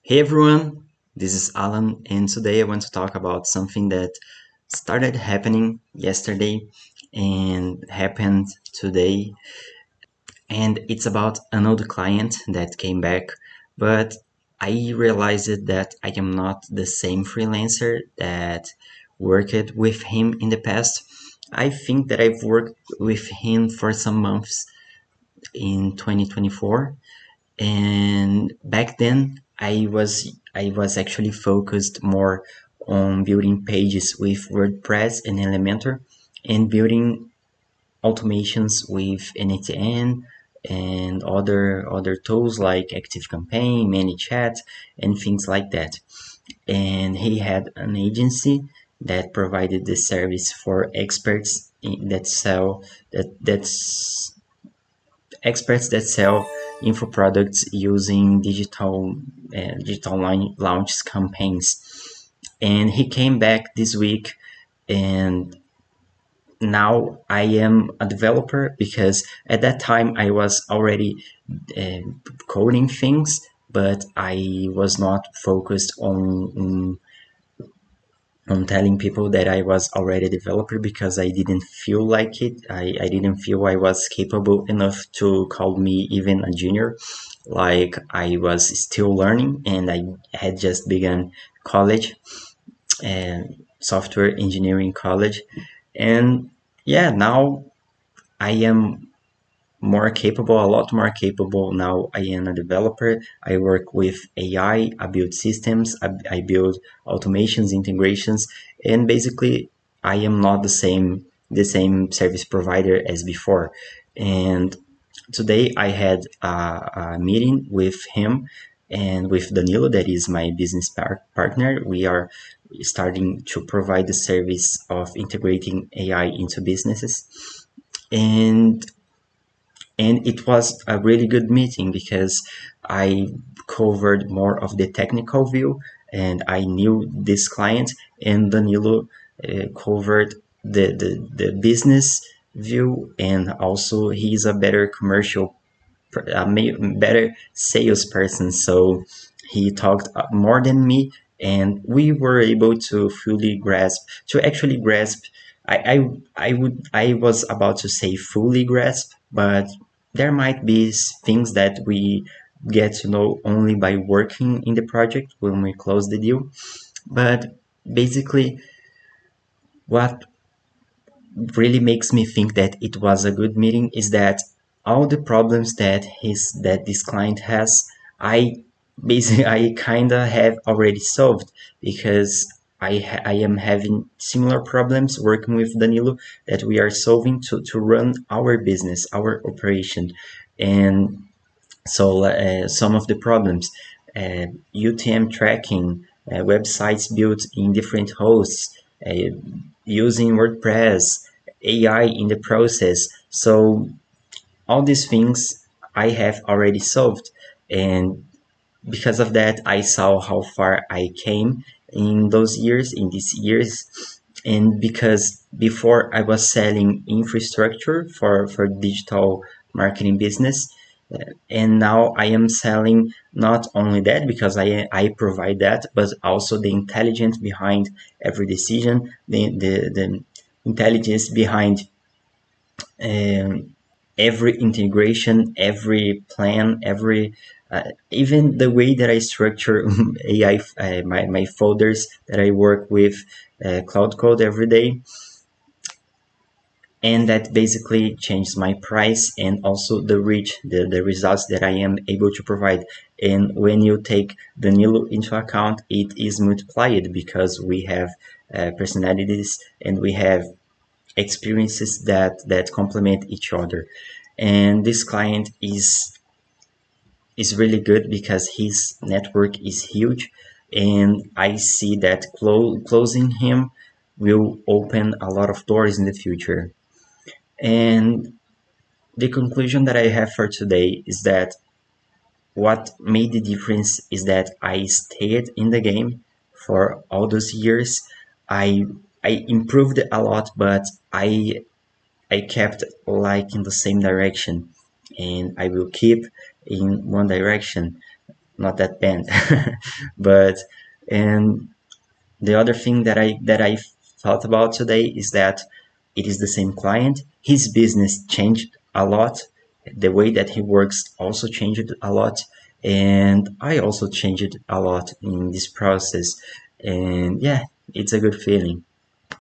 Hey everyone, this is Alan, and today I want to talk about something that started happening yesterday and happened today. And it's about an old client that came back, but I realized that I am not the same freelancer that worked with him in the past. I think that I've worked with him for some months in 2024, and back then I was actually focused more on building pages with WordPress and Elementor and building automations with NTN and other tools like ActiveCampaign, ManyChat, and things like that. And he had an agency that provided the service for experts that sell that's experts that sell info products using digital launch campaigns. And he came back this week, and now I am a developer because at that time I was already uh, coding things, but I was not focused on telling people that I was already a developer because I didn't feel like it. I didn't feel I was capable enough to call me even a junior. Like I was still learning and I had just begun college and software engineering college. And yeah, now I am more capable, a lot more capable now. I am a developer. I work with AI, I build systems, I build automations, integrations, and basically I am not the same service provider as before. And today I had a meeting with him and with Danilo, that is my business partner. We are starting to provide the service of integrating AI into businesses. And it was a really good meeting because I covered more of the technical view and I knew this client, and Danilo covered the business view, and also he's a better better salesperson, so he talked more than me, and we were able to actually grasp. I was about to say fully grasp, but there might be things that we get to know only by working in the project when we close the deal. But basically, what really makes me think that it was a good meeting is that all the problems that this client has, I basically I kind of have already solved because I am having similar problems working with Danilo that we are solving to run our business, our operation. And so some of the problems, UTM tracking, websites built in different hosts, using WordPress, AI in the process. So all these things I have already solved. And because of that, I saw how far I came in these years. And because before I was selling infrastructure for digital marketing business, and now I am selling not only that because I provide that, but also the intelligence behind every decision, the intelligence behind um, every integration, every plan, every even the way that I structure AI, my folders that I work with Cloud Code every day, and that basically changes my price and also the reach, the results that I am able to provide. And when you take Danilo into account, it is multiplied because we have personalities and we have experiences that complement each other. And this client is really good because his network is huge, and I see that closing him will open a lot of doors in the future. And the conclusion that I have for today is that what made the difference is that I stayed in the game for all those years. I I improved a lot, but I kept like in the same direction, and I will keep in one direction. not that bad. But and the other thing that I thought about today is that it is the same client. His business changed a lot. The way that he works also changed a lot, and I also changed a lot in this process. And yeah, it's a good feeling.